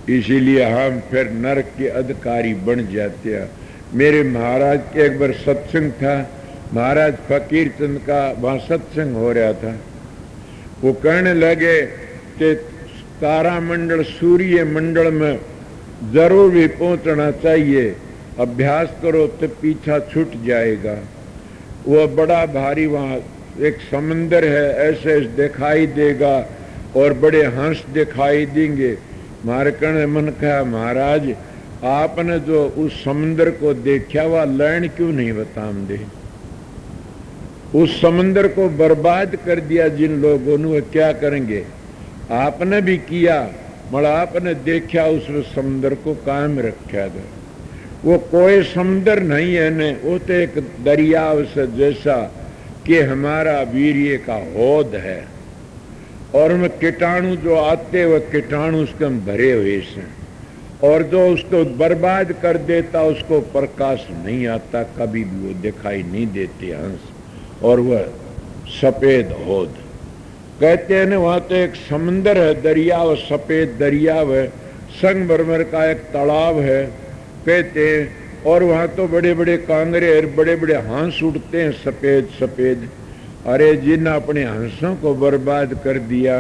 इसीलिए हम फिर नरक के अधिकारी बन जाते हैं। मेरे महाराज के एक बार सत्संग था, महाराज फकीर चंद का वहां सत्संग हो रहा था। वो कहने लगे कि तारामंडल सूर्य मंडल में जरूर भी पहुंचना चाहिए, अभ्यास करो तो पीछा छूट जाएगा। वो बड़ा भारी वहां एक समंदर है, ऐसे दिखाई देगा और बड़े हंस दिखाई देंगे। मारकण मन कहा, महाराज आपने जो उस समुद्र को देखा वह लैंड क्यों नहीं बताम दे? उस समुद्र को बर्बाद कर दिया जिन लोगों ने, वो क्या करेंगे? आपने भी किया, मगर आपने देखा उस समुद्र को कायम रखा था। वो कोई समुद्र नहीं है ने, वो तो एक दरिया से जैसा कि हमारा वीर्य का होद है, और उनमें कीटाणु जो आते वह कीटाणु उसके भरे हुए हैं, और जो उसको बर्बाद कर देता उसको प्रकाश नहीं आता, कभी भी वो दिखाई नहीं देते हंस, और वह सफेद होद। कहते हैं ना वहां तो एक समंदर है, दरिया व सफेद दरिया है, संगमरमर का एक तालाब है कहते हैं, और वहां तो बड़े बड़े कांगरे और बड़े बड़े हंस उड़ते हैं सफेद सफेद। अरे जिन अपने हंसों को बर्बाद कर दिया,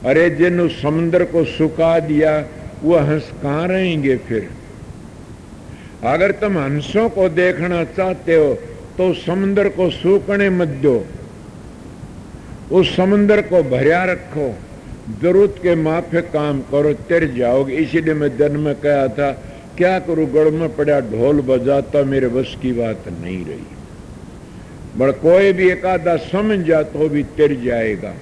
अरे जिन उस समुद्र को सुखा दिया, वो हंस कहाँ रहेंगे फिर? अगर तुम हंसों को देखना चाहते हो तो समुद्र को सूखने मत दो, उस समुद्र को भरिया रखो, जरूरत के माफे काम करो, तिर जाओगे। इसीलिए मैं जन्म में कहा था, क्या करूं, गढ़ में पड़ा ढोल बजाता मेरे बस की बात नहीं रही। बड़ कोई भी एक आधा समझ जा तो भी तिर जाएगा।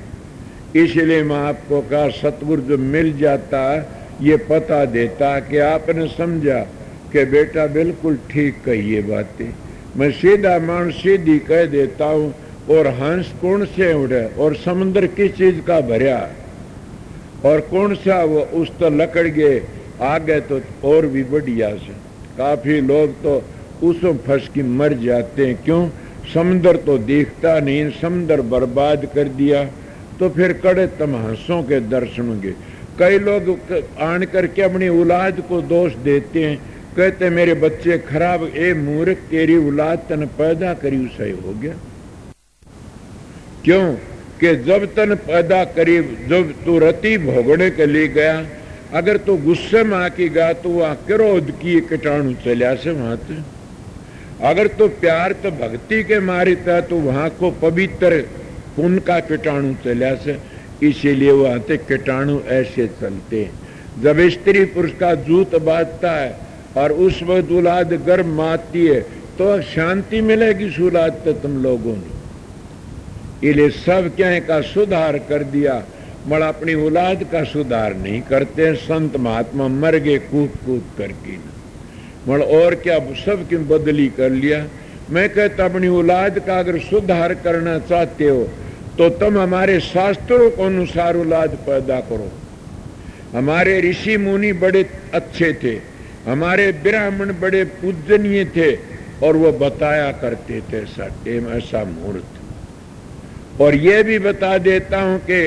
इसलिए मैं आपको कहा, सतगुरु जो मिल जाता ये पता देता कि आपने समझा कि बेटा बिल्कुल ठीक कहिए बातें। मैं सीधा मान सीधी कह देता हूं, और हंस कौन से उड़े और समुद्र किस चीज का भरा, और कौन सा वो उस तो लकड़ गए आ गए तो और भी बढ़िया से। काफी लोग तो उसमें फंस के मर जाते हैं। क्यों? समुद्र तो देखता नहीं, समुद्र बर्बाद कर दिया, तो फिर कड़े तुम हंसों के दर्शन होंगे। कई लोग आन करके अपनी औलाद को दोष देते हैं, कहते मेरे बच्चे खराब, ए मूर्ख तेरी औलाद तन पैदा करी सही हो गया। क्यों? कि जब तन पैदा करी, जब तू रति भोगने के लिए गया, अगर तू गुस्से में आके गया तो वहां क्रोध की कीटाणु चलिया से वहां से। अगर तू प्यार तो भक्ति के मारे था तो वहां को पवित्र पुण्य का कीटाणु चलिया से। इसीलिए वहां से कीटाणु ऐसे चलते हैं। जब स्त्री पुरुष का जूत बांधता है और उस वक्त औलाद गर्भ मारती है तो शांति मिलेगी औलाद तो तुम लोगों ने। इसलिए सब क्या का सुधार कर दिया, मगर अपनी औलाद का सुधार नहीं करते। संत महात्मा मर गए कूद कूद करके, मगर और क्या सब की बदली कर लिया। मैं कहता अपनी औलाद का अगर सुधार करना चाहते हो तो तुम हमारे शास्त्रों को अनुसार औलाद पैदा करो। हमारे ऋषि मुनि बड़े अच्छे थे, हमारे ब्राह्मण बड़े पूजनीय थे, और वो बताया करते थे ऐसा टेम ऐसा मुहूर्त। और ये भी बता देता हूं कि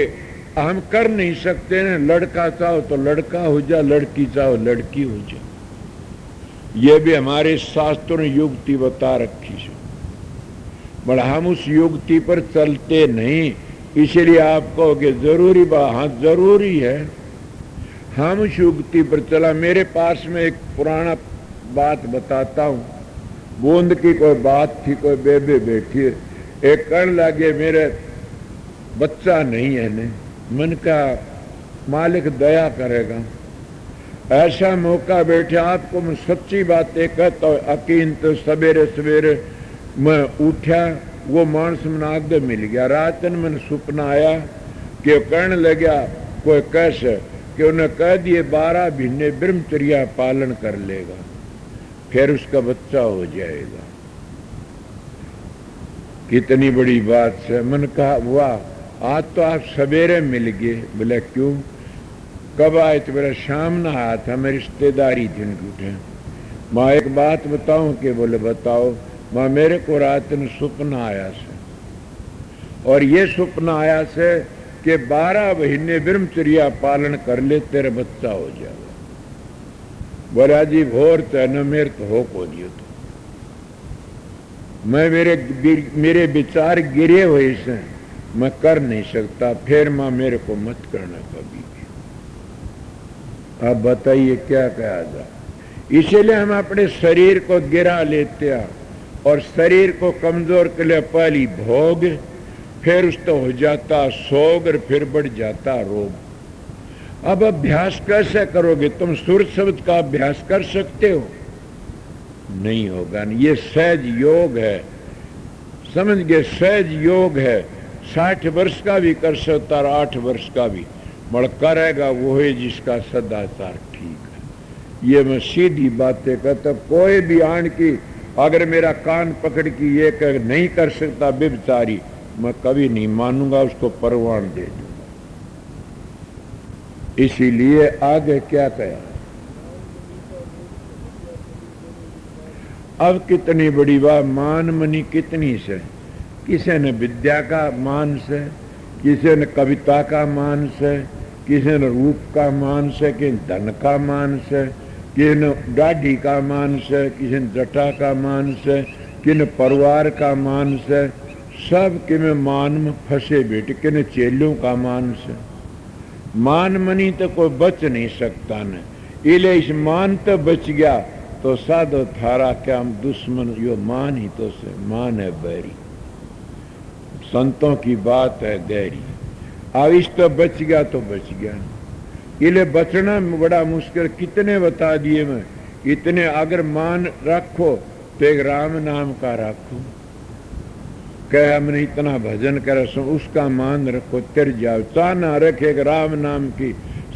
हम कर नहीं सकते ना, लड़का चाहो तो लड़का हो जा, लड़की चाहो लड़की हो जा। ये भी हमारे शास्त्रों ने युक्ति बता रखी है, पर हम उस युक्ति पर चलते नहीं। इसलिए आप कहोगे जरूरी बात, हाँ जरूरी है हम उस युक्ति पर चला। मेरे पास में एक पुराना बात बताता हूँ। बूंद की कोई बात थी, कोई बेबे बैठी है, एक कहने लगे मेरे बच्चा नहीं है ने। मन का मालिक दया करेगा। ऐसा मौका बैठे आपको मैं सच्ची बातें कहता हूँ। अकीन तो सवेरे सवेरे मैं उठा, वो मानस मन आगे मिल गया। रात में मैंने सपना आया कि कहने लगा कोई कैसे कि उन्हें कह दिए 12 महीने ब्रह्मचर्या पालन कर लेगा, फिर उसका बच्चा हो जाएगा। कितनी बड़ी बात है। मन कहा वाह, आज तो आप सवेरे मिल गए। बोले क्यों? कब आए? तो मेरा शाम ना आया था, मेरी रिश्तेदारी थी उनकी। माँ एक बात बताऊं? कि बोले बताओ। माँ मेरे को रात में सपना आया से, और ये सपना आया से कि 12 महीने ब्रह्मचर्या पालन कर ले तेरा बच्चा हो जाएगा। बोला जी भोर तो न मेरे तो हो को नहीं तो मैं मेरे विचार गिरे हुए से मैं कर नहीं सकता, फिर मां मेरे को मत करना कभी भी। अब बताइए क्या कहा जाए। इसीलिए हम अपने शरीर को गिरा लेते हैं और शरीर को कमजोर के लिए पहली भोग, फिर उस तो हो जाता सोग और फिर बढ़ जाता रोग। अब अभ्यास कैसे करोगे? तुम सुर शब्द का अभ्यास कर सकते हो? नहीं होगा। ये सहज योग है, समझ गए? सहज योग है। 60 वर्ष का भी कर सकता और 8 वर्ष का भी, मगर करेगा वो है जिसका सदाचार ठीक है। ये मैं सीधी बातें कहता। कोई भी आन की अगर मेरा कान पकड़ की ये कर नहीं कर सकता बेचारी, मैं कभी नहीं मानूंगा, उसको परवान दे दूंगा। इसीलिए आगे क्या कहा? अब कितनी बड़ी बात, मान मनी कितनी से। किसी ने विद्या का मान से, किसी ने कविता का मान से, किसी ने रूप का मान से, किसी ने धन का मान से, किसी ने दाढ़ी का मान से, किसी ने जटा का मान से, किसी ने परिवार का मान से, सब के में मान में फंसे बैठे। किसी चेलों का मान से। मान मनी तो कोई बच नहीं सकता न। इले इस मान तो बच गया तो साधो थारा क्या हम दुश्मन, यो मान ही तो से मान है बैरी। संतों की बात है गहरी। अब इस तो बच गया तो बच गया, इले बचना बड़ा मुश्किल। कितने बता दिए मैं, इतने अगर मान रखो तो एक राम नाम का रखो। कह हमने इतना भजन कर सो उसका मान रखो, तिर जाओ। चाना रखे राम नाम की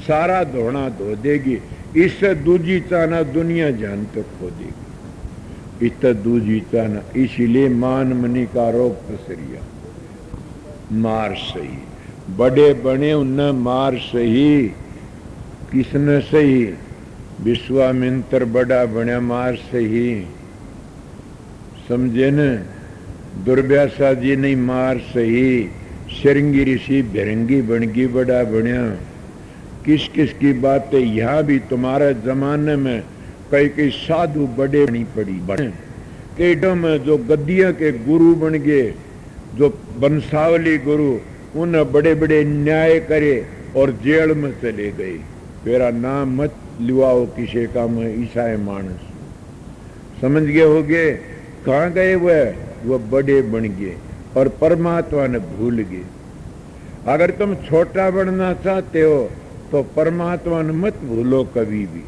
सारा धोना धो देगी। इससे दूजी चाना दुनिया जान तक खो देगी। इससे दूजी चाना। इसीलिए मान मनी का रोग पसरिया। मार सही बड़े बने उन्हें मार सही। किसने सही? विश्वामित्र बड़ा बना मार सही, समझे न? दुर्व्यासा जी नहीं मार सही। शृंगी ऋषि भिरंगी बनगी बड़ा बन्या। किस किस की बातें यहाँ भी तुम्हारे जमाने में कई कई साधु बड़े नहीं पड़ी बने। केटों में जो गद्दियों के गुरु बन गए, जो बंसावली गुरु, उन्हें बड़े बड़े न्याय करे और जेल में चले गए। मेरा नाम मत लिवाओ किसी का, मैं ईसाई मानस। समझ गए हो गए? कहाँ गए वो बड़े बन गए और परमात्मा ने भूल गए। अगर तुम छोटा बनना चाहते हो तो परमात्मा ने मत भूलो कभी भी।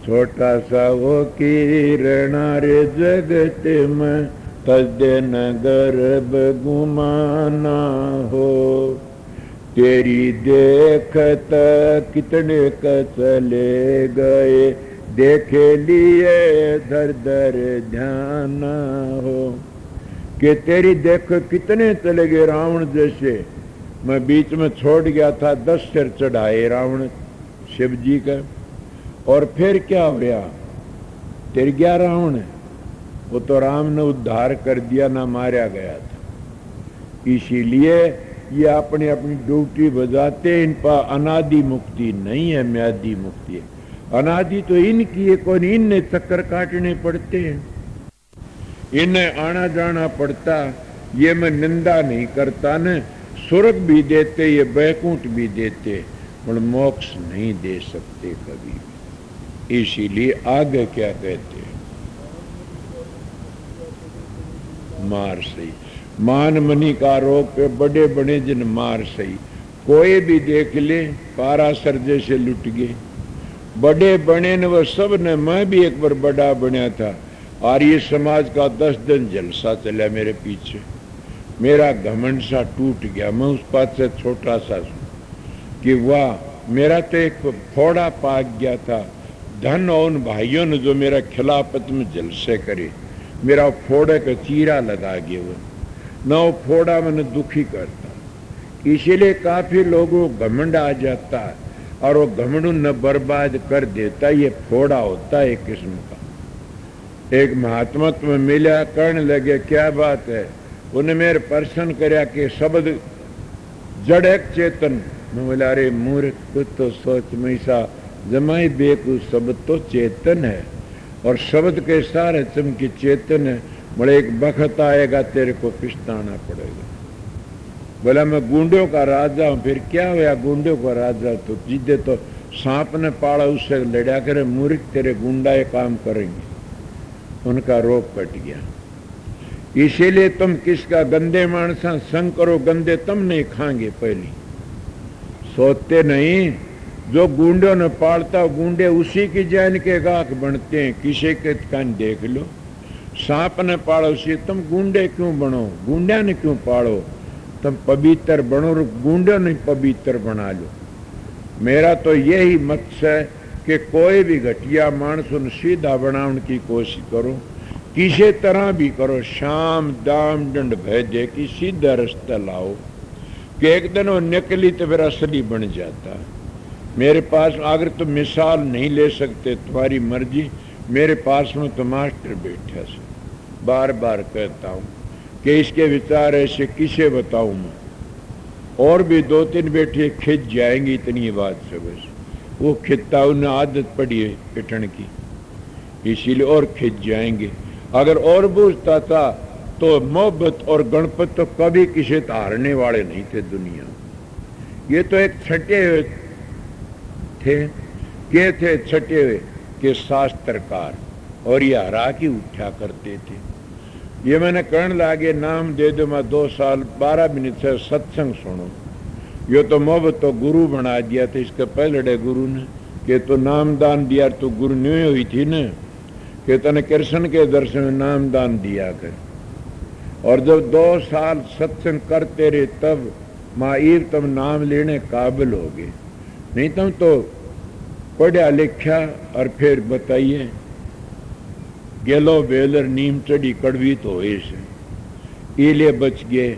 छोटा सा वो किरणा रे जगत में, तद्दे न गर्भ गुमाना हो। तेरी देखत कितने क चले गए, देखे लिए धर धर ध्यान हो। कि तेरी देख कितने चले गए रावण जैसे। मैं बीच में छोड़ गया था 10 सिर चढ़ाए रावण शिव जी का, और फिर क्या हो गया? तिर गया रावण। वो तो राम ने उद्धार कर दिया, ना मारा गया था। इसीलिए ये अपनी अपनी ड्यूटी बजाते। इन पर अनादि मुक्ति नहीं है, म्यादी मुक्ति है। अनादि तो इनकी है, कोई इनने चक्कर काटने पड़ते हैं, इन्हें आना जाना पड़ता। ये मैं निंदा नहीं करता न। स्वर्ग भी देते, ये बैकुंठ भी देते, पर मोक्ष नहीं दे सकते कभी भी। इसीलिए आगे क्या कहते हैं? मार सही। मान मनी का रोग पे बड़े बड़े जिन मार सही। कोई भी देख ले पारासर जैसे लुट गए। बड़े बने ने वो सब ने। मैं भी एक बार बड़ा बना था। आर्य समाज का 10 दिन जलसा चला मेरे पीछे। मेरा घमंड सा टूट गया। मैं उस पास से छोटा सा कि वाह, मेरा तो एक फोड़ा पाक गया था। धन और उन भाइयों ने जो मेरा खिलाफत में जलसे करे, मेरा फोड़े का चीरा लगा गया। वो न वो फोड़ा मैंने दुखी करता। इसीलिए काफी लोगों को घमंड आ जाता है और वो घमंड न बर्बाद कर देता। ये फोड़ा होता है एक किस्म का। एक महात्मा में मिला, करने लगे क्या बात है। उन्हें मेरे प्रश्न कराया कि शब्द जड़ एक चेतन। मैं बोला अरे मूर्ख, कुछ तो सोच में सा जमाई बेकू शब्द तो चेतन है, और शब्द के सारे चमकी चेतन है। बड़े एक बखत आएगा तेरे को पिछताना पड़ेगा। बोला मैं गुंडों का राजा हूं, फिर क्या हुआ गुंडों का राजा? तो जिदे तो सांप ने पाड़ा उससे लड़ा करे, मूर्ख तेरे गुंडा ये काम करेंगे। उनका रोग कट गया। इसीलिए तुम किसका गंदे मानसा संग करो, गंदे तुम नहीं खाएंगे। पहली सोचते नहीं, जो गुंडों ने पालता गुंडे उसी की जान के गाहक बनते हैं। किसी के कान देख लो, सांप ने पाड़ो उसी, तुम गुंडे क्यों बनो? गुंडा ने क्यों पाड़ो? तुम पवित्र बनो, गुंडों ने पवित्र बना लो। मेरा तो यही मत है कि कोई भी घटिया मानस उन सीधा बनाने की कोशिश करो, किसी तरह भी करो, शाम दाम दंड भय दे कि सीधा रास्ता लाओ, कि एक दिन वो निकली तो फिर असली बन जाता। मेरे पास अगर तुम मिसाल नहीं ले सकते, तुम्हारी मर्जी, मेरे पास में तो मास्टर बैठा से। बार बार कहता हूं कि इसके विचार ऐसे किसे बताऊं मैं? और भी दो तीन बेटे खिंच जाएंगी इतनी बात से। बस वो खिंचता, उन्हें आदत पड़ी है पिटन की, इसीलिए और खिंच जाएंगे। अगर और बूझता था तो मोहब्बत और गणपत तो कभी किसी हारने वाले नहीं थे दुनिया। ये तो एक छटे हुए थे, के थे छटे हुए के शास्त्रकार, और ये हरा की उठा करते थे। ये मैंने कहने लागे नाम दे दो, मैं 2 साल 12 मिनट से सत्संग सुनो। ये तो मोहब्बत तो गुरु बना दिया था इसके पहले गुरु ने, कि तो नाम दान दिया तो गुरु नहीं हुई थी न, कि तने कृष्ण के दर्शन में नाम दान दिया कर। और जब 2 साल सत्संग करते रहे तब माईर तुम नाम लेने काबिल हो गए, नहीं तुम तो पढ़ा लिखा। और फिर बताइए, गेलो बेलर नीम चढ़ी कड़वी तो ऐसे इले बच गए।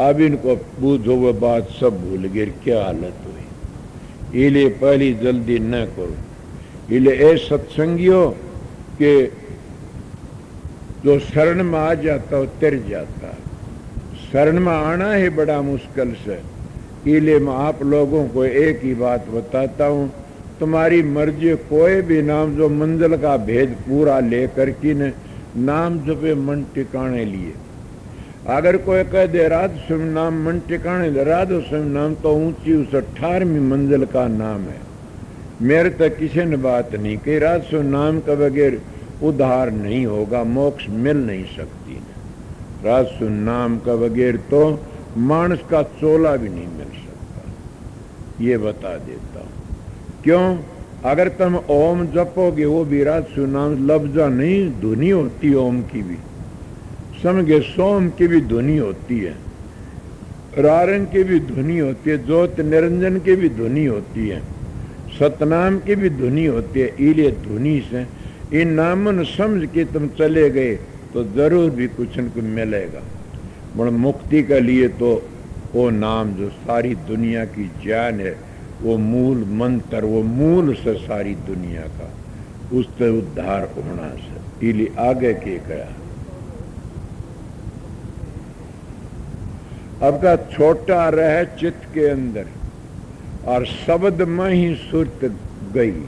अब इनको बूझो वो बात सब भूल गए, क्या हालत हुई। इले पहली जल्दी न करो। इले ए सत्संगियों के जो शरण में आ जाता हो तिर जाता। शरण में आना ही बड़ा मुश्किल से। इले मैं आप लोगों को एक ही बात बताता हूँ, तुम्हारी मर्जी, कोई भी नाम जो मंजिल का भेद पूरा लेकर की न नाम जपे मन टिकाने लिए। अगर कोई कह दे राध स्वयं नाम मन टिकाने, राधो स्वयं नाम तो ऊंची उस 18वीं मंजिल का नाम है। मेरे तक किसी ने बात नहीं कही, राध स्वयं नाम का बगैर उद्धार नहीं होगा, मोक्ष मिल नहीं सकती। राध स्वयं नाम का बगैर तो मानस का चोला भी नहीं मिल सकता, ये बता देता हूं। क्यों? अगर तुम ओम जपोगे, वो भी राध स्वयं नाम लफ्जा नहीं, धुनी होती ओम की भी। समझे, सोम की भी ध्वनि होती है, रारंग की भी ध्वनि होती है, ज्योत निरंजन की भी ध्वनि होती है, सतनाम की भी ध्वनि होती है। इलिए ध्वनि से इन नामन समझ के तुम चले गए तो जरूर भी कुछ न कुछ मिलेगा। बड़ मुक्ति के लिए तो वो नाम जो सारी दुनिया की जान है, वो मूल मंत्र, वो मूल से सारी दुनिया का, उससे उद्धार होना से। इलिए आगे के गया। अब का छोटा रह चित्त के अंदर, और शब्द में ही सुरत गई।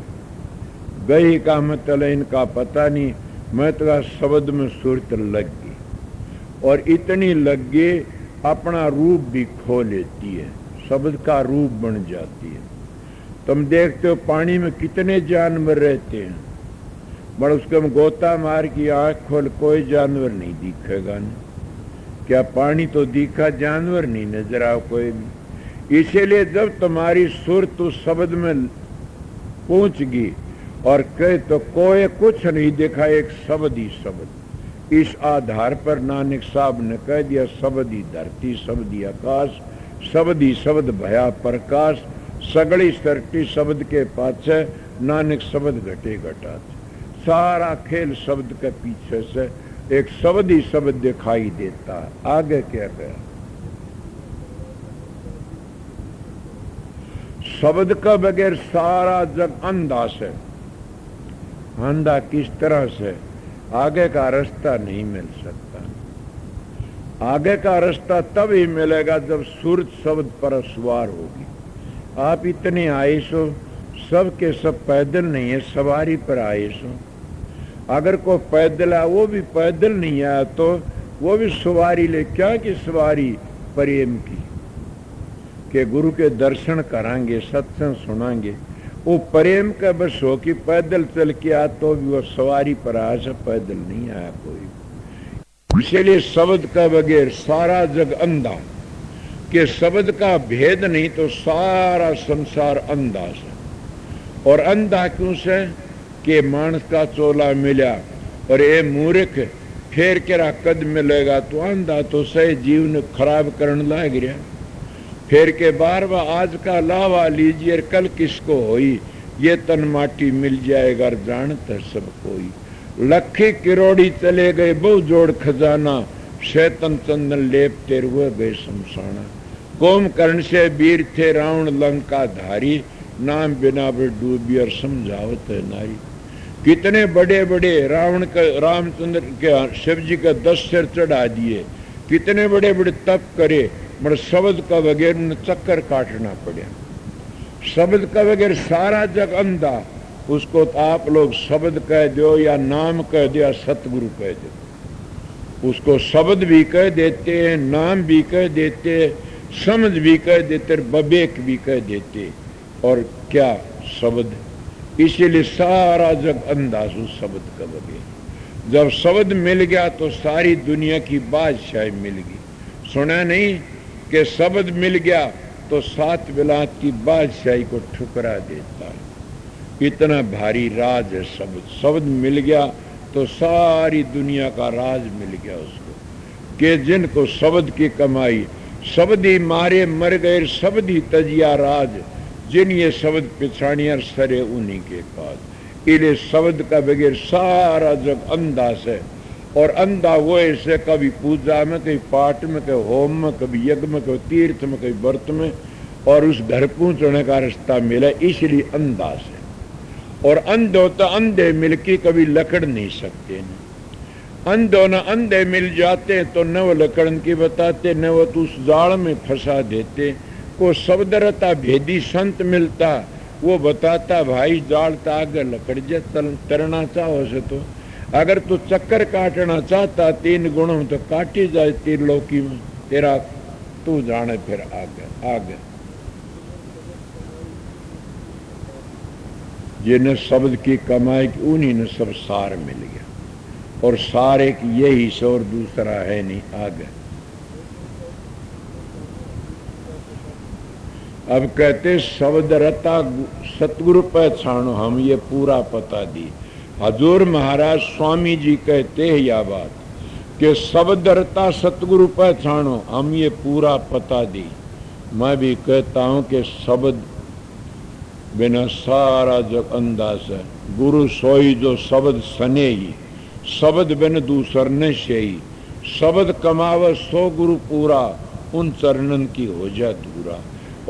गई का मतलब इनका पता नहीं, मैं तो शब्द में सुरत लग गई, और इतनी लग गई अपना रूप भी खो लेती है, शब्द का रूप बन जाती है। तुम देखते हो पानी में कितने जानवर रहते हैं, बड़ उसके में गोता मार की आंख खोल कोई जानवर नहीं दिखेगा नहीं। क्या पानी तो दिखा, जानवर नहीं नजर आओ कोई भी। इसीलिए जब तुम्हारी सुरत उस शब्द में पहुंच गई और कहे तो कोई कुछ नहीं देखा, एक शब्द ही शब्द। इस आधार पर नानक साहब ने कह दिया, शब्द ही धरती, शब्द ही आकाश, शब्द ही शब्द भया प्रकाश, सगड़ी सरटी शब्द के पाछे, नानक शब्द घटे घटाते। सारा खेल शब्द के पीछे से, एक शब्द ही शब्द दिखाई देता। आगे क्या गया? शब्द का बगैर सारा जग अंधा से। अंधा किस तरह से? आगे का रास्ता नहीं मिल सकता। आगे का रास्ता तब ही मिलेगा जब सूरत शब्द पर सवार होगी। आप इतने आयुष हो, सब के सब पैदल नहीं है, सवारी पर आए सो। अगर कोई पैदल आया वो भी पैदल नहीं आया तो वो भी सवारी ले। क्या की सवारी? प्रेम की, के गुरु के दर्शन करांगे, सत्संग सुनांगे। वो प्रेम का बस हो कि पैदल चल के आ तो भी वो सवारी पर आया, सब पैदल नहीं आया कोई। इसलिए शब्द का बगैर सारा जग अंधा, के शब्द का भेद नहीं तो सारा संसार अंधा से। और अंधा क्यों से? के मानस का चोला मिला और ये मूर्ख फेर केरा कद मिलेगा तो अंधा तो सही जीवन खराब करने लग गया। फेर के बार बार आज का लावा लीजिए कल किसको होई, ये तन माटी मिल जाएगा जानता सब कोई। लखे किरोड़ी चले गए बहु जोड़ खजाना, शैतन चंदन लेपते हुए गए शमशाना। कुंभकर्ण से वीर थे रावण लंका धारी, नाम बिना पर डूबी और समझावत है नारी। कितने बड़े बड़े रावण का, रामचंद्र के शिव जी का 10 सिर चढ़ा दिए, कितने बड़े बड़े तप करे, मगर शब्द का बगैर उन्हें चक्कर काटना पड़ा। शब्द का बगैर सारा जग अंधा। उसको तो आप लोग शब्द कह दो या नाम कह दो या सतगुरु कह दो। उसको शब्द भी कह देते हैं, नाम भी कह देते, समझ भी कह देते, बबेक भी कह देते। और क्या शब्द? इसीलिए सारा जग अंधा उस शब्द का बगैर। जब शब्द मिल गया तो सारी दुनिया की बादशाही मिल गई। सुना नहीं कि शब्द मिल गया तो 7 बिलात की बादशाही को ठुकरा देता है। इतना भारी राज है शब्द। शब्द मिल गया तो सारी दुनिया का राज मिल गया उसको। कि जिनको शब्द की कमाई, शब्द ही मारे मर गए, शब्द ही तजिया राज, जिन ये शब्द पिछाड़ियां सरे उन्हीं के पास। इले शब्द का बगैर सारा जग अंधा से। और अंधा वो ऐसे कभी पूजा में, कभी पाठ में, कभी होम में, कभी यज्ञ में, कभी तीर्थ में, कभी व्रत में, और उस घर पहुंचने का रास्ता मिला, इसलिए अंधा से। और अंधो तो अंधे मिलके कभी लकड़ नहीं सकते न। अंधो न अंधे मिल जाते तो न वो लकड़न की बताते, न वो तो उस जाल में फंसा देते। को शब्द रहता भेदी संत मिलता, वो बताता भाई जाल तो आगे लकड़ जा, तरना चाहो से तो। अगर तू चक्कर काटना चाहता 3 गुणों में तो काटी जाए त्रिलोकी में, तेरा तू जाने फिर आगे आगे। जिन्हें शब्द की कमाई की उन्हीं ने सब सार मिल गया। और सार एक यही से और दूसरा है नहीं आगे। अब कहते शब्द रता सतगुरु पहचानो, हम ये पूरा पता दी। हजूर महाराज स्वामी जी कहते हैं यह बात कि शब्द रता सतगुरु पहचानो, हम ये पूरा पता दी। मैं भी कहता हूं कि शब्द बिना सारा जग अंदाज है। गुरु सोई जो शब्द सने ही, शब्द बिन दूसर न शेई। शब्द कमाव 100 गुरु पूरा, उन चरणन की हो जा दूरा।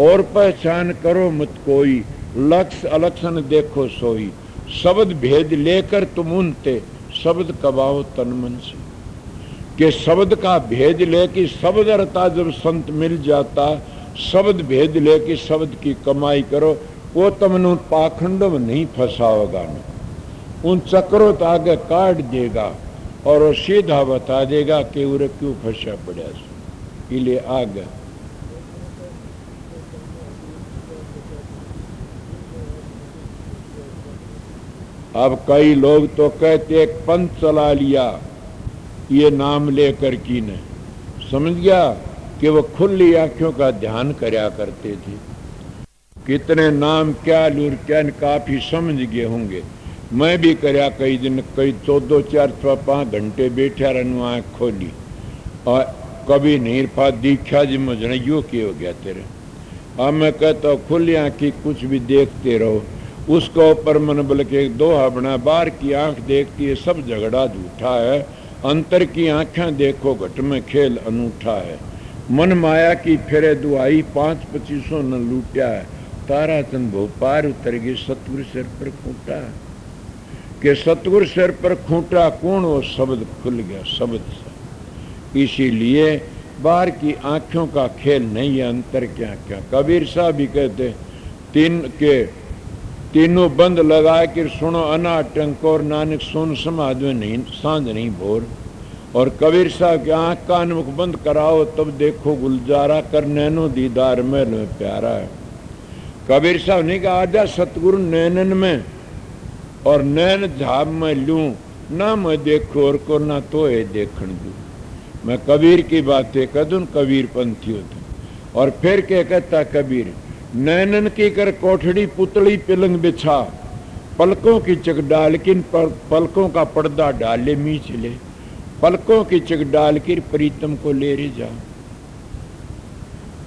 और पहचान करो मत कोई, लक्ष्य अलक्षण देखो सोई। शब्द भेद लेकर तुम उनते, शब्द कबाओ तन मन से। कि शब्द का भेद लेके शब्द रहता जब संत मिल जाता, शब्द भेद लेके शब्द की कमाई करो। वो तुमने पाखंडों में नहीं फंसाओगा न, उन चक्रों तो आगे काट देगा और वो सीधा बता देगा कि उरे क्यों फंसा पड़ा। इले आगे अब कई लोग तो कहते एक पंथ चला लिया ये नाम लेकर की ने, समझ गया कि वो खुली आंखों का ध्यान करया करते थे। कितने नाम क्या लूर क्या काफी समझ गए होंगे। मैं भी करया कई दिन, कई 14 4 5 घंटे बैठा रहूं आँख खोली और कभी नहीं पा दीक्षा जी मुझे यो के हो गया तेरे। अब मैं कहता हूँ खुली आंखी कुछ भी देखते रहो। उसको ऊपर मन बल के दोहा बना, बाहर की आंख देखती है सब झगड़ा झूठा है, अंतर की आंखें देखो घट में खेल अनूठा है। मन माया की फिरे दुआई 5-25 न लूटा है, तारा चंद भोपार उतर गई सतगुरु सिर पर खूंटा है। कि सतगुरु सिर पर खूंटा कौन, वो शब्द खुल गया शब्द से। इसीलिए बाहर की आंखों का खेल नहीं है, अंतर क्या क्या। कबीर साहब भी कहते 3 के तीनों बंद लगा कर सुनो अना टंकोर नानक सुन समाध में नहीं सांझ नहीं भोर। और कबीर साहब की आंख कान मुख बंद कराओ तब देखो गुलजारा कर नैनो दीदार महल में प्यारा है। कबीर साहब ने कहा आजा सतगुरु नैनन में और नैन झाब में लूं ना मैं देखो और को ना तो ये देखण दू। मैं कबीर की बातें कदूं कबीर पंथी होता। और फिर क्या कहता कबीर नैनन की कर कोठड़ी पुतली पिलंग बिछा पलकों की चक डाल किन पलकों का पर्दा डाले मीच ले पलकों की चक डाल कर प्रीतम को ले रे जा।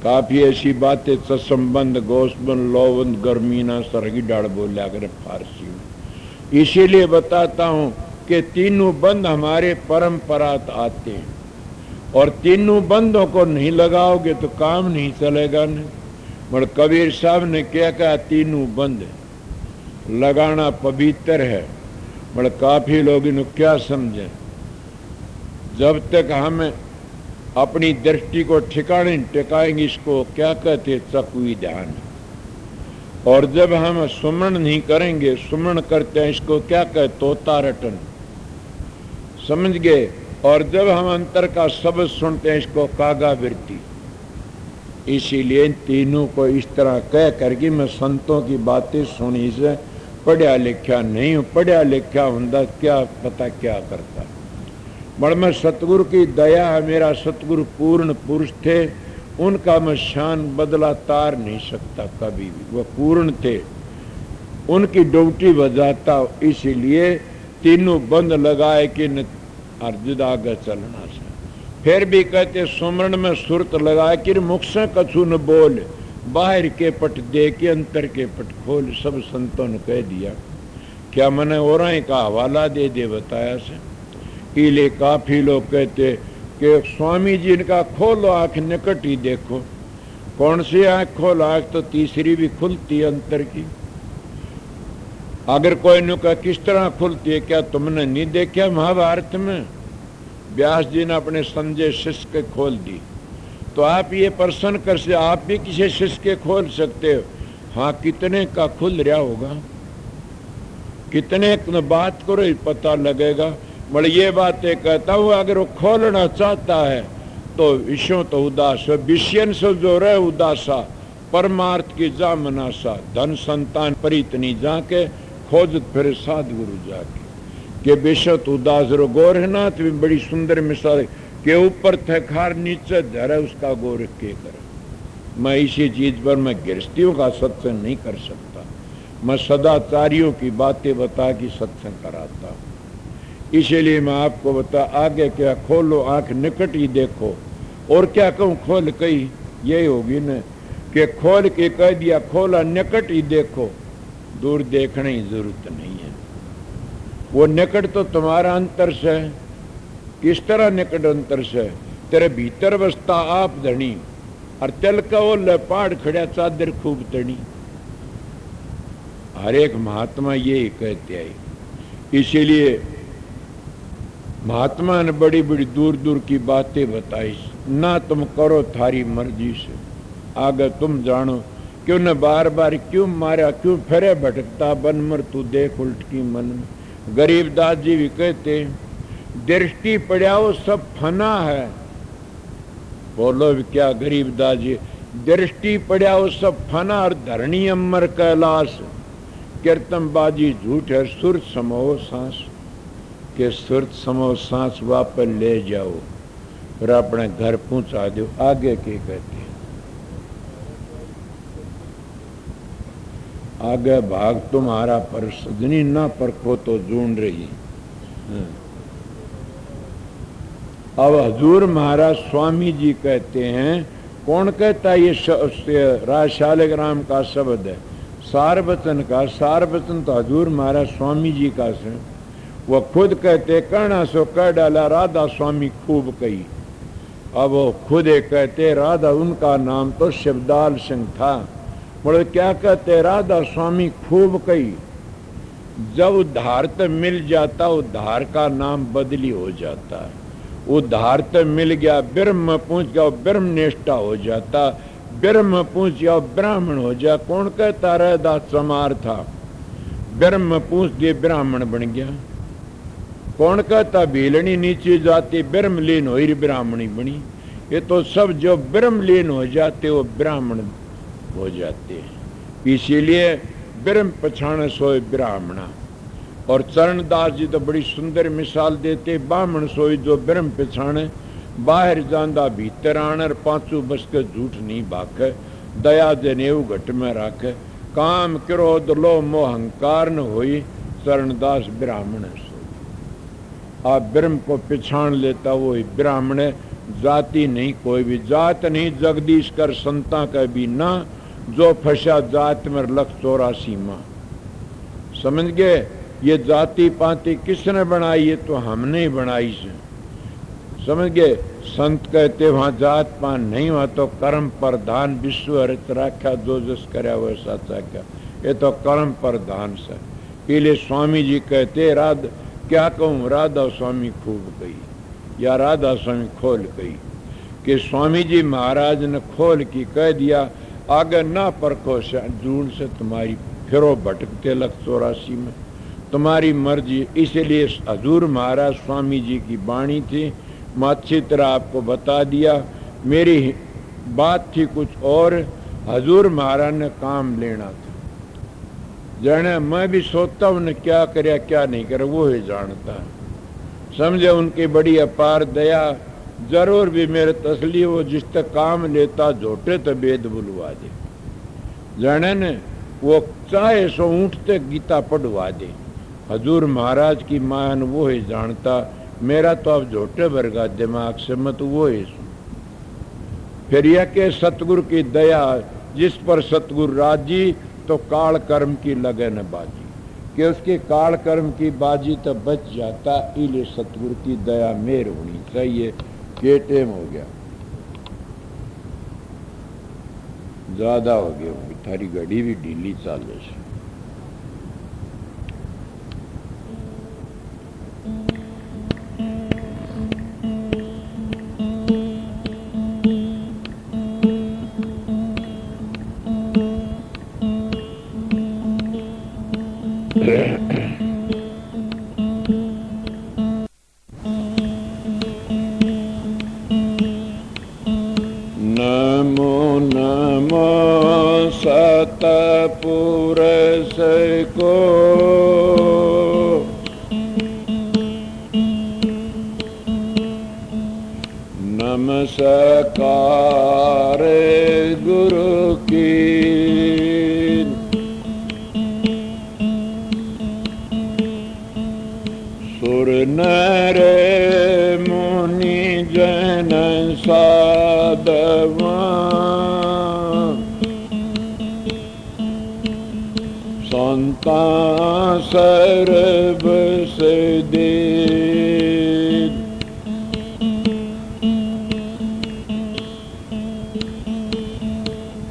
काफी ऐसी बातें ससंबंध गोस्बन लोवंद गर्मीना सरगी डाल बोला कर फारसी में। इसीलिए बताता हूं कि तीनों बंद हमारे परंपरात आते हैं और तीनों बंदों को नहीं लगाओगे तो काम नहीं चलेगा। नहीं मगर कबीर साहब ने क्या कहा तीनों बंद लगाना पवित्र है। मगर काफी लोग इन्हें क्या समझे जब तक हम अपनी दृष्टि को ठिकाने टिकाएंगे इसको क्या कहते चकुई ध्यान। और जब हम सुमरण नहीं करेंगे सुमरण करते हैं इसको क्या कहते तोता रटन समझ गए। और जब हम अंतर का शब्द सुनते हैं इसको कागा वृत्ति। इसीलिए तीनों को इस तरह कह करके मैं संतों की बातें सुनी से पढ़िया लिखा नहीं हूं। पढ़िया लिखा होंदा क्या पता क्या करता। बड़ में सतगुरु की दया है। मेरा सतगुरु पूर्ण पुरुष थे उनका मैं शान बदला तार नहीं सकता कभी भी। वह पूर्ण थे उनकी ड्यूटी बजाता। इसीलिए तीनों बंद लगाए कि अर्जुद आगे चलना से। फिर भी कहते सुमरण में सुरत लगा कि मुख से कछु न बोल बाहर के पट दे के अंतर के पट खोल। सब संतों ने कह दिया क्या मैंने और का हवाला दे दे बताया से। इले काफी लोग कहते कि स्वामी जी इनका खोलो आंख निकट ही देखो। कौन सी आंख खोल आंख तो तीसरी भी खुलती है अंतर की। अगर कोई ने कहा किस तरह खुलती है क्या तुमने नहीं देखा महाभारत में व्यास जी ने अपने संजय शिष्य के खोल दी। तो आप ये प्रश्न कर से आप भी किसी शिष्य के खोल सकते हो। हाँ कितने का खुल रहा होगा कितने बात करो पता लगेगा। बड़े ये बातें कहता हूँ अगर वो खोलना चाहता है तो विषयों तो उदास है विषयन से जो रहे उदासा परमार्थ की जा मनासा धन संतान परितनी जाके खोजत फिर सदगुरु जाके के बेशत उदास रो गोरखनाथ भी बड़ी सुंदर मिसाल के ऊपर थे खार नीचे धरे उसका गोरख के करे। मैं इसी चीज पर मैं गृहस्थियों का सत्संग नहीं कर सकता। मैं सदाचारियों की बातें बता के सत्संग कराता हूं। इसीलिए मैं आपको बता आगे क्या खोलो आंख निकट ही देखो। और क्या कहूं खोल कही यही होगी न कि खोल के कह दिया खोला निकट ही देखो। दूर देखने की जरूरत नहीं है। वो निकट तो तुम्हारा अंतर से है। किस तरह निकट अंतर से तेरे भीतर बसता आप धनी और तिल का वो लेपाड़ खड़ा चादर खूब तनी। हर एक महात्मा ये कहते हैं। इसीलिए महात्मा ने बड़ी बड़ी दूर दूर की बातें बताई। ना तुम करो थारी मर्जी से आगे तुम जानो। क्यों न बार बार क्यों मारा क्यों फिरे भटकता बन मर तू देख उल्ट की मन में। गरीबदास जी भी कहते दृष्टि पड़ाओ सब फना है। बोलो भी क्या गरीबदास जी दृष्टि पड़ाओ सब फना और धरणी अमर कैलाश। कीर्तन बाजी झूठ है सुर समो सांस के सुर समो सांस वापस ले जाओ और अपने घर पहुंचा दो। आगे के कहते आगे भाग तुम्हारा पर सजनी ना परखो तो ढूंढ रही। अब हजूर महाराज स्वामी जी कहते हैं कौन कहता है ये राजशालिग्राम का शब्द है सार वचन का। सार वचन तो हजूर महाराज स्वामी जी का से। वो खुद कहते कहना सो कह डाला राधा स्वामी खूब कही। अब वो खुद कहते राधा उनका नाम तो शिवदाल सिंह था। बोले क्या कहते राधा स्वामी खूब कही। जब उद्धार तो मिल जाता उद्धार का नाम बदली हो जाता है। उद्धार तो मिल गया ब्रह्म पहुंच गया ब्रह्म निष्ठा हो जाता। ब्रह्म पहुंच गया ब्राह्मण हो जा। कौन कहता रहदास चमार था ब्रह्म पूछ दिए ब्राह्मण बन गया। कौन कहता भीलनी नीचे जाती ब्रह्मलीन हो ब्राह्मणी बनी? ये तो सब जो ब्रह्मलीन हो जाते वो ब्राह्मण हो जाते हैं। इसीलिए ब्रह्म पछाण सोए ब्राह्मणा। और चरणदास जी तो बड़ी सुंदर मिसाल देते, ब्राह्मण सोई जो ब्रह्म पछाणे, बाहर जांदा भीतर आण, पांचू बस के झूठ नहीं भाक, दया जनेऊ घट में राख, काम क्रोध लो मोह अहंकार न होई, चरणदास ब्राह्मण सोई। आप ब्रह्म को पहचान लेता वो ब्राह्मण है। जाति नहीं, कोई भी जात नहीं, जगदीश कर संता का भी ना, जो फंसा जात में 184 माँ। समझ गए? ये जाति पाति किसने बनाई? है तो हमने ही बनाई से। समझ गए? संत कहते वहां जात पान नहीं, वहां तो कर्म प्रधान विश्व हरित राख्या, जो जस करया वह साचा क्या। ये तो कर्म प्रधान से। इसलिए स्वामी जी कहते राध क्या कहूँ, राधा स्वामी खूब कही या राधा स्वामी खोल कही, कि स्वामी जी महाराज ने खोल की कह दिया, आगे ना परखो जून से तुम्हारी फिरो भटकते 184 में, तुम्हारी मर्जी। इसलिए हजूर महाराज स्वामी जी की वाणी थी, मैं अच्छी तरह आपको बता दिया। मेरी बात थी कुछ और, हजूर महाराज ने काम लेना था। जाने मैं भी सोचता हूं क्या करे क्या नहीं करे, वो ही जानता है। समझे? उनकी बड़ी अपार दया। जरूर भी मेरे तसली, वो जिस तक काम लेता झोटे तो वेद बुलवा दे। जाने ने वो चाहे सो उठते गीता पढ़वा दे। हजूर महाराज की मान वो ही जानता। मेरा तो अब झोटे भरगा दिमाग से मत वो ही सुन। फिर यह के सतगुरु की दया, जिस पर सतगुरु राजी, तो काल कर्म की लगे न बाजी, कि उसके काल कर्म की बाजी तो बच जाता। इले सतगुरु की दया मेर होनी चाहिए। के टेम हो गया, ज्यादा हो गया, थारी घड़ी भी ढीली चाले से। सतपुरुष को नमस्कार गुरु की, सुर नर मुनि जन साधवा, संता सर्व सिद्धि,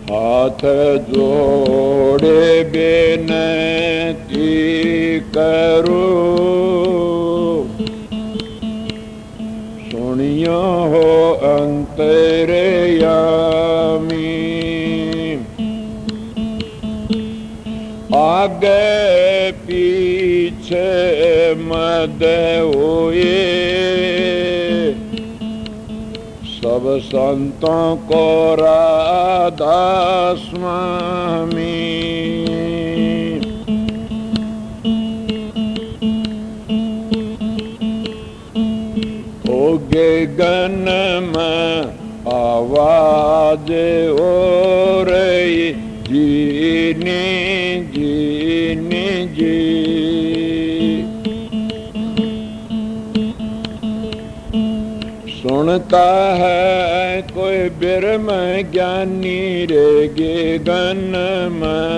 हाथ जोड़े बेनती करो, सुनियो हो अंतर्यामी, आगे पीछे मद होए, सब संतों को राधा स्वामी, होगे गन में आवाज हो रही, जीने जीने जी, सुनता है कोई ब्रह्म ज्ञानी रेगे गन में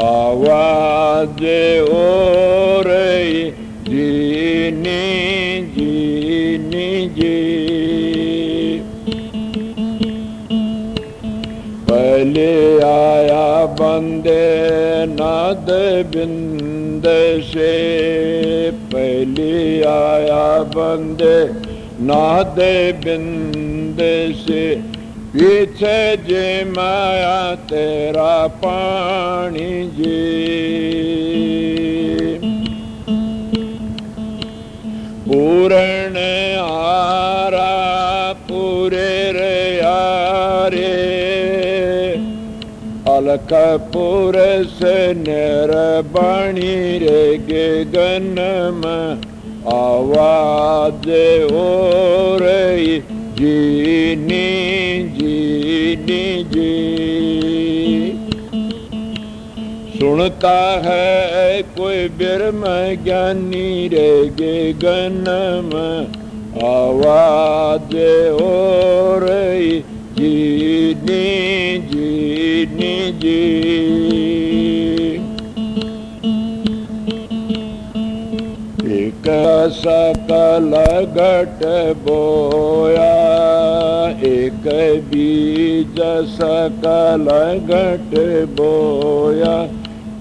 आवाज हो रही, जीने जीने जी, पहले आया बंदे नाद बिंद से, पहले आया बंदे नाद बिंद से, पीछे जे माया तेरा पानी जी, कपूर से निर्बाणी रे गगन में आवाज हो रही जीनी जीनी जी। सुनता है कोई ब्रह्म ज्ञानी रे गगन में आवाज हो रही जीनी जीनी जी। एक सकल घट बोया एक बीज सकल घट बोया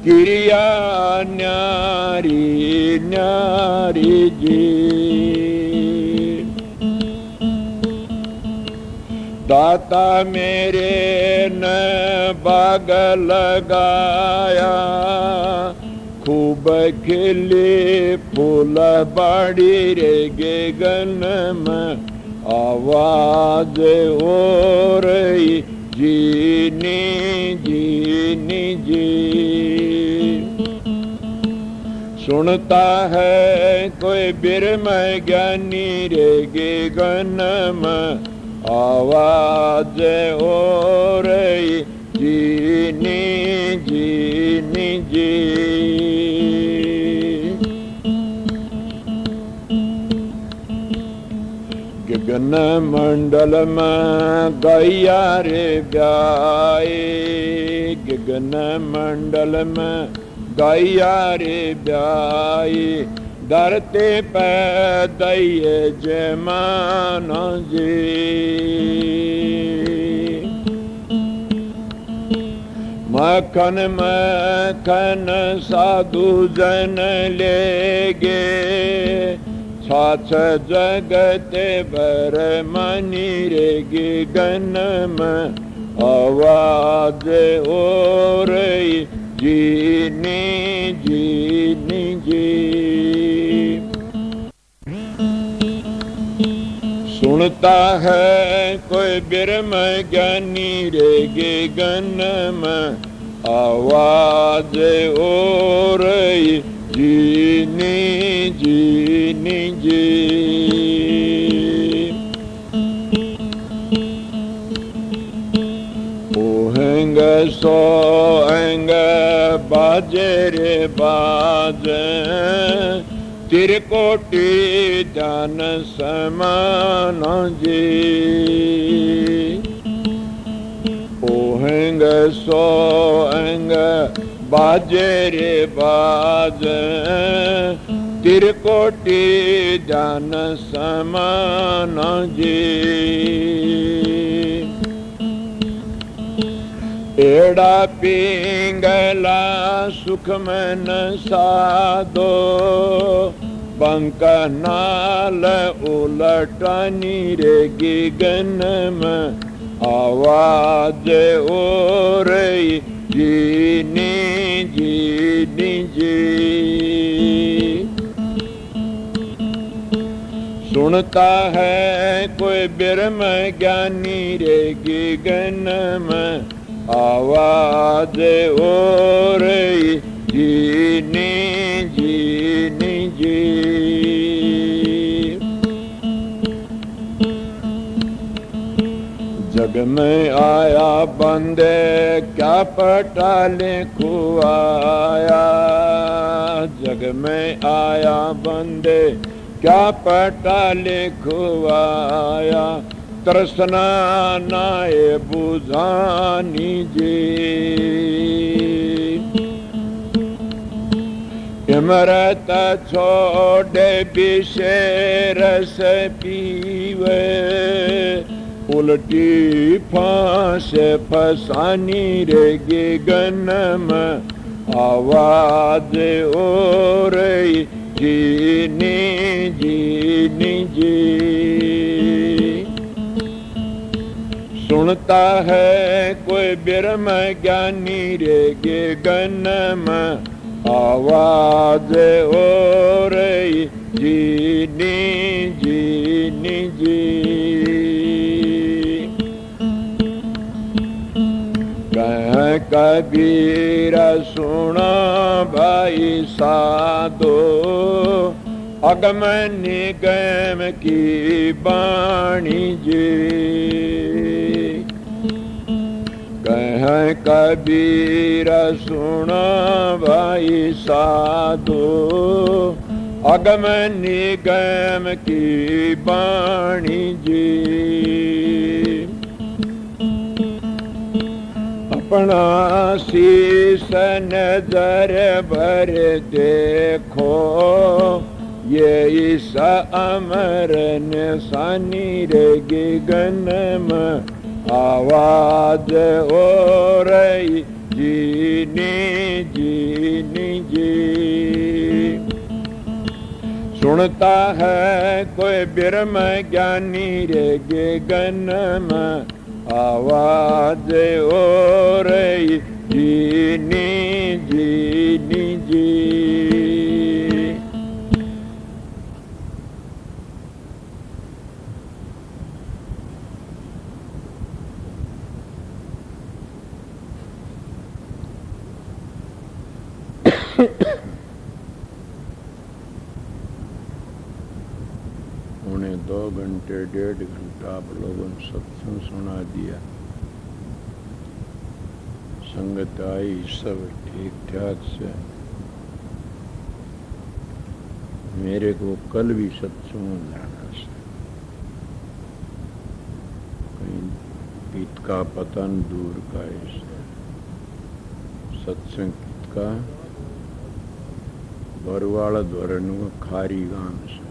क्रिया न्यारी न्यारी जी। दाता मेरे न बाग लगाया खूब खिले फूल बाड़ी रे गगन में आवाज हो रही जीनी जीनी जी। सुनता है कोई ब्रह्म ज्ञानी रे गगन में आवाज हो रही जीनी जीनी जी। गगन मंडल में गैया रे ब्याए गगन मंडल में गैया रे ब्याए धरते पे दैये जमान जी। मखन मखन साधु जन लेगे छाछ जगते बर मनी रे गगन में आवाज हो रही जीनी जीनी जी। सुनता है कोई ब्रह्म ज्ञानी रे गगन में आवाज हो रही जीनी जीनी जी। ओहंग सोहंग बाजे रे बाजे त्रिकोटि ध्यान समान जी। ओहंग सोहंग बाजे रे बाजे त्रिकोटि ध्यान समान जी। एड़ा पिंगला सुख मन साधो पंक नाल उलटनी रे गगन में आवाज हो रही जीनी जीनी जी। सुनता है कोई ब्रह्म ज्ञानी रे गगन में आवाज हो रही जीनी जीनी जी। जग में आया बंदे क्या पटाले खुआया जग में आया बंदे क्या पटाले खुआया तृष्णा नाए बुझानी जी। इमरत छोड़े विषय रस पीवे उल्टी फांस फसानी रे गगन में आवाज हो रही जीनी जीनी जी। सुनता है कोई ब्रह्म ज्ञानी रे गगन में आवाज हो रही जीनी जीनी जी। कह कबीर सुना भाई साधो, अगम निगम की बाणी जी। कह कबीर सुना भाई साधो, अगम निगम की बाणी जी। अपना शीस नजर भर देखो, ये इस अमर निशानी रेगी गनम आवाज हो रही जीनी जीनी जी। सुनता है कोई ब्रह्म ज्ञानी रेगे गनम आवाज हो रही जीनी जीनी जी। उन्हें 2 घंटे 1.5 घंटा आप लोगों ने सत्संग सुना दिया। संगत आई सब ठीक ठाक से। मेरे को कल भी सत्संग जाना से, कहीं पीत का पतन दूर का ऐसा सत्संग का बरवाड़ा धोरण खारी गांव से,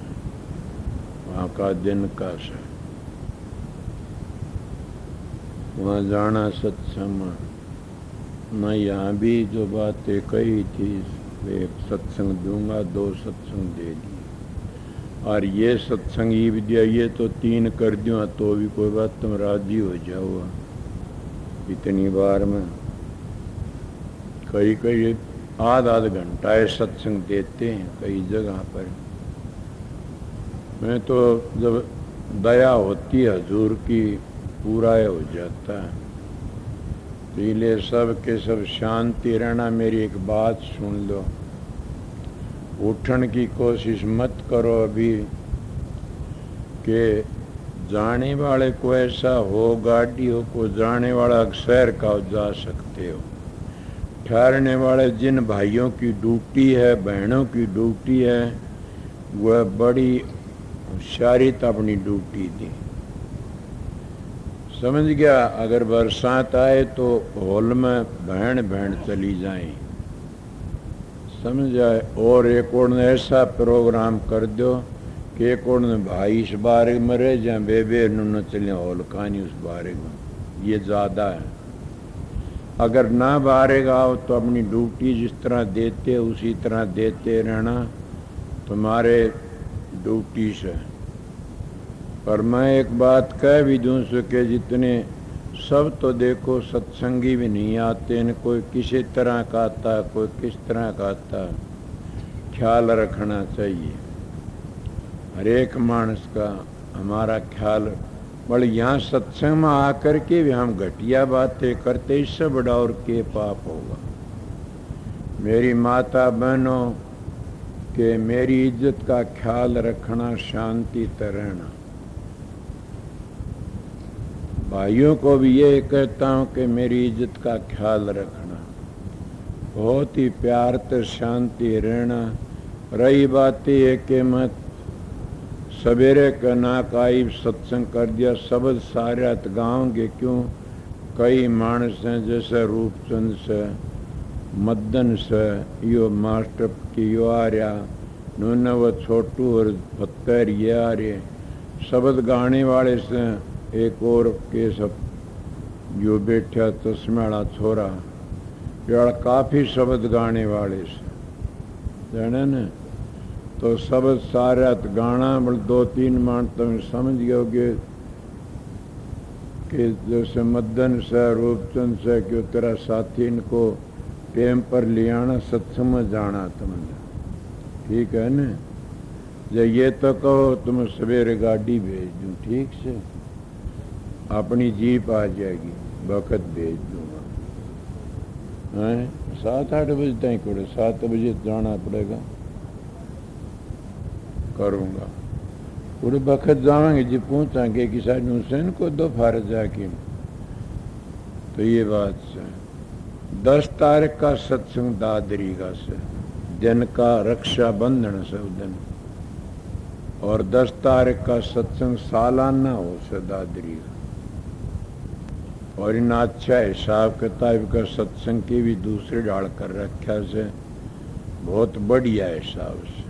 वहाँ का दिन का से वहाँ जाना सत्संग। मैं यहाँ भी जो बातें कही थी, एक सत्संग दूंगा, 2 सत्संग दे दिए, और ये सत्संग ही भी दिया, ये तो 3 कर दूँ तो भी कोई बात, तुम राजी हो जाओ। इतनी बार में कई आधा घंटा सत्संग देते हैं कई जगह पर। मैं तो जब दया होती है हजूर की, पूरा हो जाता है। तो इसलिए सब के सब शांति रहना। मेरी एक बात सुन लो, उठने की कोशिश मत करो अभी कि जाने वाले को ऐसा हो, गाड़ी हो को जाने वाला शहर का जा सकते हो। ठहरने वाले जिन भाइयों की ड्यूटी है, बहनों की ड्यूटी है, वह बड़ी होशियारित अपनी ड्यूटी दी। समझ गया? अगर बरसात आए तो हॉल में बहन बहन चली जाए, समझ जाए। और एक और ने ऐसा प्रोग्राम कर दो कि एक और ने भाई इस बारे में रह जाए, बेबे न चले हॉल कहानी उस बारे में, ये ज़्यादा है। अगर ना बारेगा आओ तो अपनी ड्यूटी जिस तरह देते उसी तरह देते रहना, तुम्हारे ड्यूटी से। पर मैं एक बात कह भी दूँ कि जितने सब तो देखो सत्संगी भी नहीं आते हैं, कोई किसी तरह का आता, कोई किस तरह का आता। ख्याल रखना चाहिए हर एक मानस का, हमारा ख्याल। बड़े यहाँ सत्संग में आकर के भी हम घटिया बातें करते, इससे बड़ा और के पाप होगा। मेरी माता बहनों के मेरी इज्जत का ख्याल रखना, शांति से रहना। भाइयों को भी ये कहता हूँ कि मेरी इज्जत का ख्याल रखना, बहुत ही प्यार से शांति रहना। रही बात ये कि मत सवेरे का ना काई सत्संग कर दिया, शब्द सारे गाओगे क्यों? कई मानस हैं जैसे रूपचंद से, मदन से, यो मास्टर की यो आ रहा, नून वो छोटू और फत्तर ये आ रहे। शब्द गाने वाले से एक और के सब यो बैठा चश्मेवाला छोरा, यार काफ़ी शब्द गाने वाले से जाने न। तो शब्द सारा गाना, बल 2-3 मान तुम समझ गए कि जैसे मदन से, रूपचंद से, क्यों तेरा साथी इनको टेम पर ले आना, सत्संग में जाना तुमने, ठीक है न? जब ये तो कहो तुम सवेरे गाड़ी भेज दूँ, ठीक से अपनी जीप आ जाएगी, वक़्त भेज दूँगा। हैं 7-8 बजे तक कोड़े 7 बजे जाना पड़ेगा। करूँगा पूरे वक्त जाएंगे जी पहुँचाएंगे कि शायद हुसैन को दो फारत जाके। तो ये बात से 10 तारीख का सत्संग दादरी का से दिन का रक्षाबंधन से दिन, और 10 तारीख का सत्संग सालाना हो से दादरी का। और इन अच्छा हिसाब किताब का सत्संग की भी दूसरे डाल कर रखा से बहुत बढ़िया हिसाब से।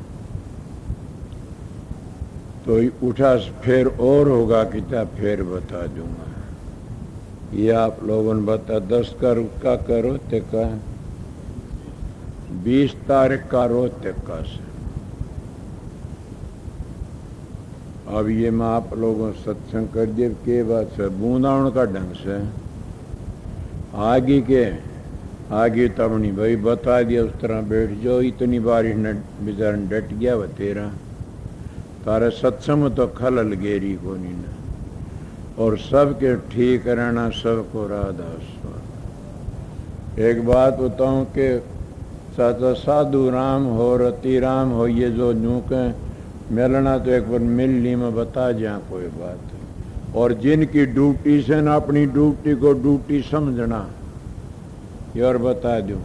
तो उठा फिर और होगा कि क्या फिर बता दूंगा। ये आप लोगों ने बता 10 का करो ते का 20 तारीख का रो ते का से। अब ये मैं आप लोगों सत्संग कर दिए के बात से बूंदावन का ढंग से आगे तब नहीं भाई बता दिया उस तरह बैठ जाओ। इतनी बारिश न बेचारा डट गया वह तेरा तारे सत्संग तो खलल गेरी को नहीं ना। और सबके ठीक रहना सबको राधा स्वामी। एक बात बताऊं कि चाचा साधु राम हो रति राम हो ये जो यूं के मिलना तो एक बार मिलनी में बता जा कोई बात है। और जिनकी ड्यूटी से ना अपनी ड्यूटी को ड्यूटी समझना ये और बता दूं